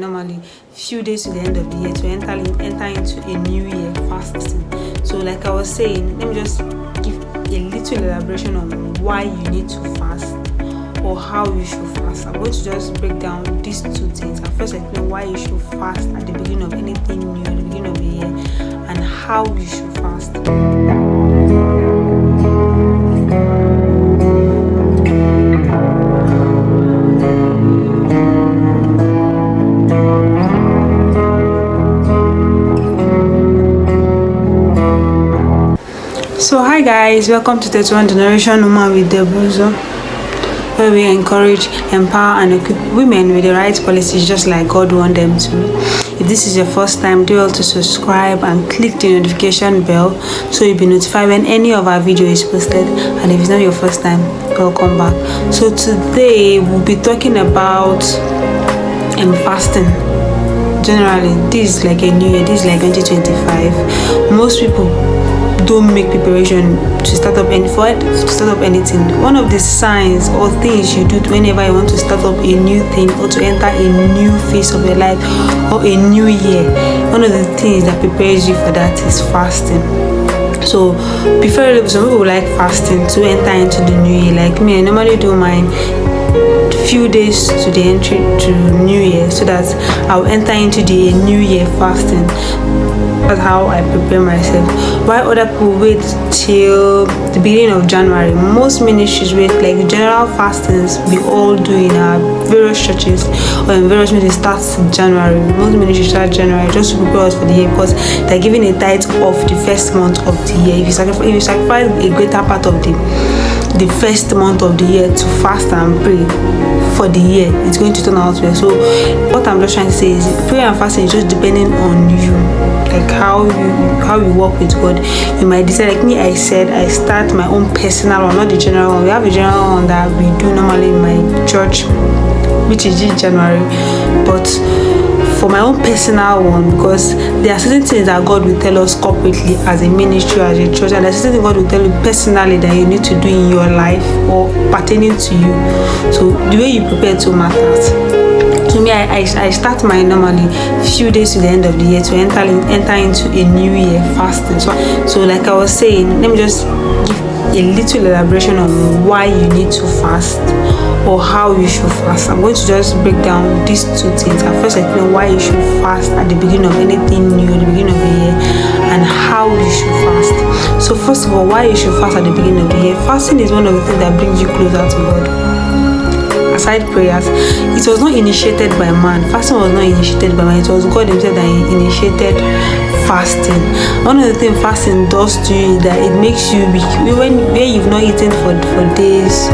Normally few days to the end of the year to enter into a new year fasting. So like I was saying, let me just give a little elaboration on why you need to fast or how you should fast. I'm going to just break down these two things. I'll first explain why you should fast at the beginning of anything new, at the beginning of the year, and how you should fast. So hi guys, welcome to 31 Generation Woman with Debuzo, where we encourage, empower and equip women with the right policies just like God wants them to. If this is your first time, do well to subscribe and click the notification bell so you'll be notified when any of our video is posted. And if it's not your first time, welcome back. So today we'll be talking about fasting. Generally, this is like a new year, this is like 2025. Most people don't make preparation to start up anything. One of the signs or things you do whenever you want to start up a new thing or to enter a new phase of your life or a new year, one of the things that prepares you for that is fasting. So preferably some people like fasting to enter into the new year. Like me, I normally do mine few days to the entry to new year so that I'll enter into the new year fasting. That's how I prepare myself. While other people wait till the beginning of January. Most ministries wait, like general fastings we all do in our various churches or in various ministries starts in January. Most ministries start January just to prepare us for the year because they're giving a tithe of the first month of the year. If you sacrifice a greater part of the first month of the year to fast and pray for the year, it's going to turn out well. So what I'm just trying to say is prayer and fasting is just depending on you, like how you work with God. You might decide, like me, I said I start my own personal one, not the general one. We have a general one that we do normally in my church, which is in January, but for my own personal one, because there are certain things that God will tell us corporately as a ministry, as a church, and there are certain things God will tell you personally that you need to do in your life or pertaining to you. So the way you prepare to matters. To me, I start my normally few days to the end of the year to enter into a new year fasting. So like I was saying, let me just give a little elaboration on why you need to fast or how you should fast. I'm going to just break down these two things. I'll first explain why you should fast at the beginning of anything new, at the beginning of the year, and how you should fast. So first of all, why you should fast at the beginning of the year. Fasting is one of the things that brings you closer to God. Aside prayers, it was not initiated by man. Fasting was not initiated by man. It was God himself that initiated fasting. One of the things fasting does to you is that it makes you weak. When you've not eaten for days,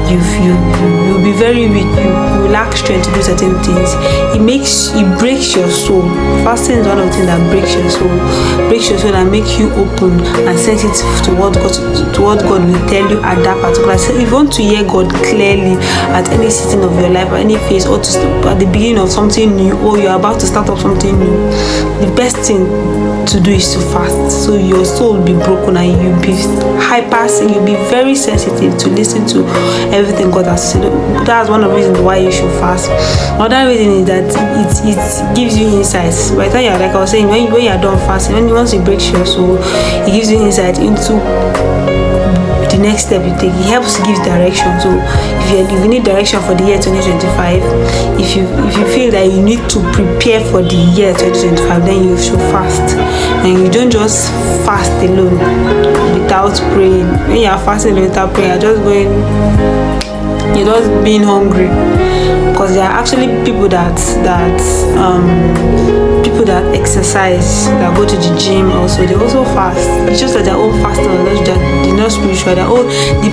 you'll be very weak. You lack strength to do certain things. It breaks your soul. Fasting is one of the things that breaks your soul and make you open and sensitive to what God will tell you at that particular time. If you want to hear God clearly at any season of your life, or any phase, or at the beginning of something new, or you're about to start up something new, the best thing to do is to fast. So your soul will be broken and you'll be you'll be very sensitive to listen to everything God has said. That's one of the reasons why you should fast. Another reason is that it gives you insights. By the time you're, like I was saying, when you're done fasting, once it breaks your soul, it gives you insight into the next step you take. It helps to give direction. So if you need direction for the year 2025, if you feel that you need to prepare for the year 2025, then you should fast. And you don't just fast alone without praying. When you are fasting without prayer, you're just being hungry. Because there are actually people that exercise, that go to the gym also, they also fast. It's just that their own fasting is not spiritual. The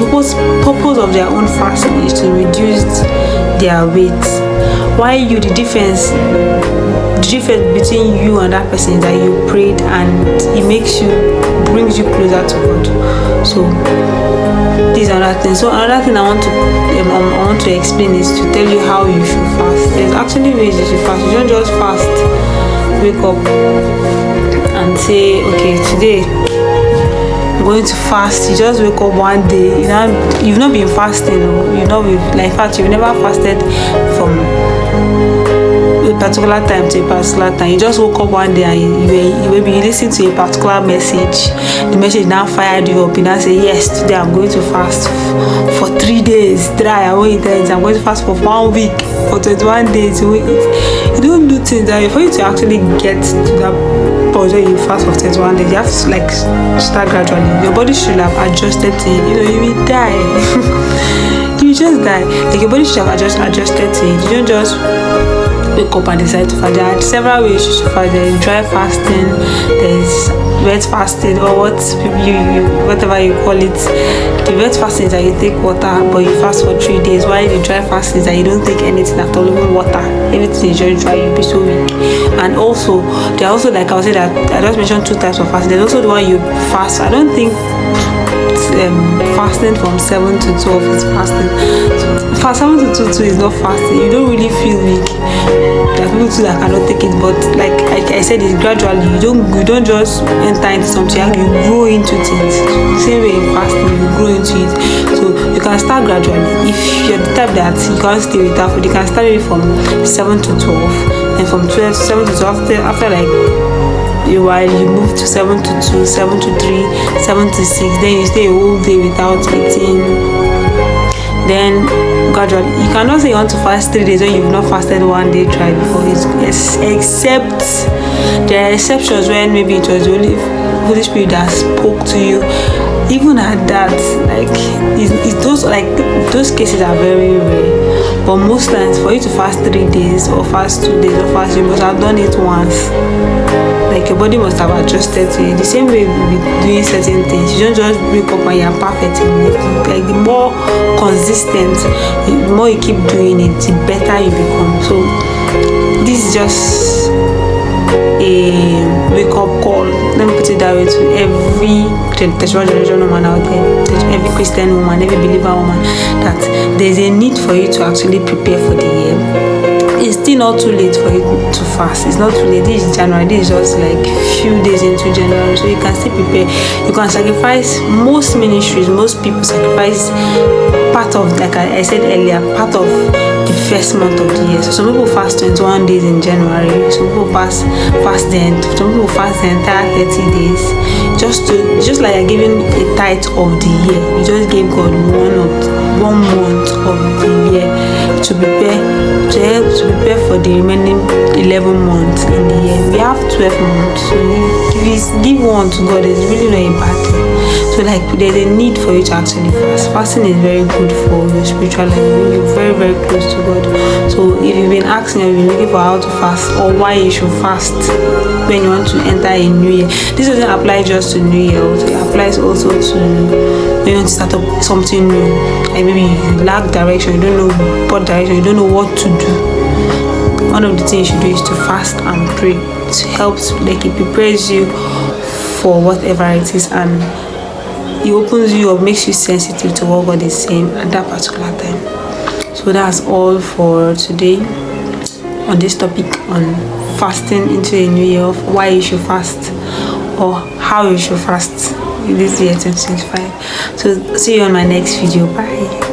purpose of their own fasting is to reduce their weight. While the difference between you and that person is that you prayed and it brings you closer to God. So this is another thing. So another thing I want to explain is to tell you how you should fast. There's actually ways you should fast. You don't just fast, wake up and say, okay, today I'm going to fast. You just wake up one day, you've not been fasting, you've never fasted from a particular time to a particular time. You just woke up one day and you listen to a particular message. The message now fired you up. You now say, yes, today I'm going to fast for 3 days. I'm going to fast for 1 week, for 21 days. You don't do things that for you to actually get to that point where you fast for 21 days. You have to like start gradually. Your body should have adjusted to it. You will die. You just die. Like your body should have adjusted to it. You don't just wake up and decide to fast. There are several ways you should fast. There is dry fasting, there's wet fasting, or whatever you call it. The wet fasting is that you take water but you fast for 3 days, while the dry fasting is that you don't take anything at all, even water. Everything is just dry, you'll be so weak. And also there are also, like I was saying, that I just mentioned 2 types of fasting. There's also the one you fast. I don't think fasting from 7 to 12 is fasting. So 7 to 2 is not fasting. You don't really feel weak. There are people too that cannot take it, but like I said, it's gradually. You don't just enter into something, you grow into things. Same way in fasting, you grow into it. So you can start gradually. If you're the type that you can't stay without food, you can start it from 7 to 12, and from 12 to 7 to 12 after like while you move to 7 to 2, 7 to 3, 7 to 6, then you stay a whole day without eating. Then gradually, you cannot say you want to fast 3 days when you've not fasted 1 day dry before. Except there are exceptions when maybe it was the Holy Spirit that spoke to you. Even at that, like those cases are very rare. But most times, for you to fast 3 days or fast 2 days or fast, you must have done it once. Like your body must have adjusted to it. The same way with doing certain things. You don't just wake up and you're perfect in it. Like the more consistent, the more you keep doing it, the better you become. So this is just a wake up call. Let me put it that way to every generation woman out there, to every Christian woman, every believer woman, that there's a need for you to actually prepare for the year. It's still not too late for you to fast. It's not too late. This is January. This is just like few days into January, so you can still prepare. You can sacrifice. Most ministries, most people sacrifice part of, like I said earlier, part of the first month of the year. So some people fast 21 days in January. Some people fast the end. Some people fast the entire 30 days. Just like you're giving a tithe of the year. You just gave God 1 month of the year to prepare for the remaining 11 months in the year. We have 12 months, so if you give one to God, it's really not a bad thing. So like there's a need for you to actually fast. Fasting is very good for your spiritual life. You're very, very close to God. So if you've been asking, you've been looking for how to fast or why you should fast when you want to enter a new year, this doesn't apply just to New Year. It applies also to when you want to start up something new. Like maybe you lack direction, you don't know what direction, you don't know what to do. One of the things you should do is to fast and pray. It helps, like it prepares you for whatever it is, and it opens you up, makes you sensitive to what God is saying at that particular time. So that's all for today on this topic on fasting into a new year, of why you should fast or how you should fast in this year 2025. So see you on my next video. Bye.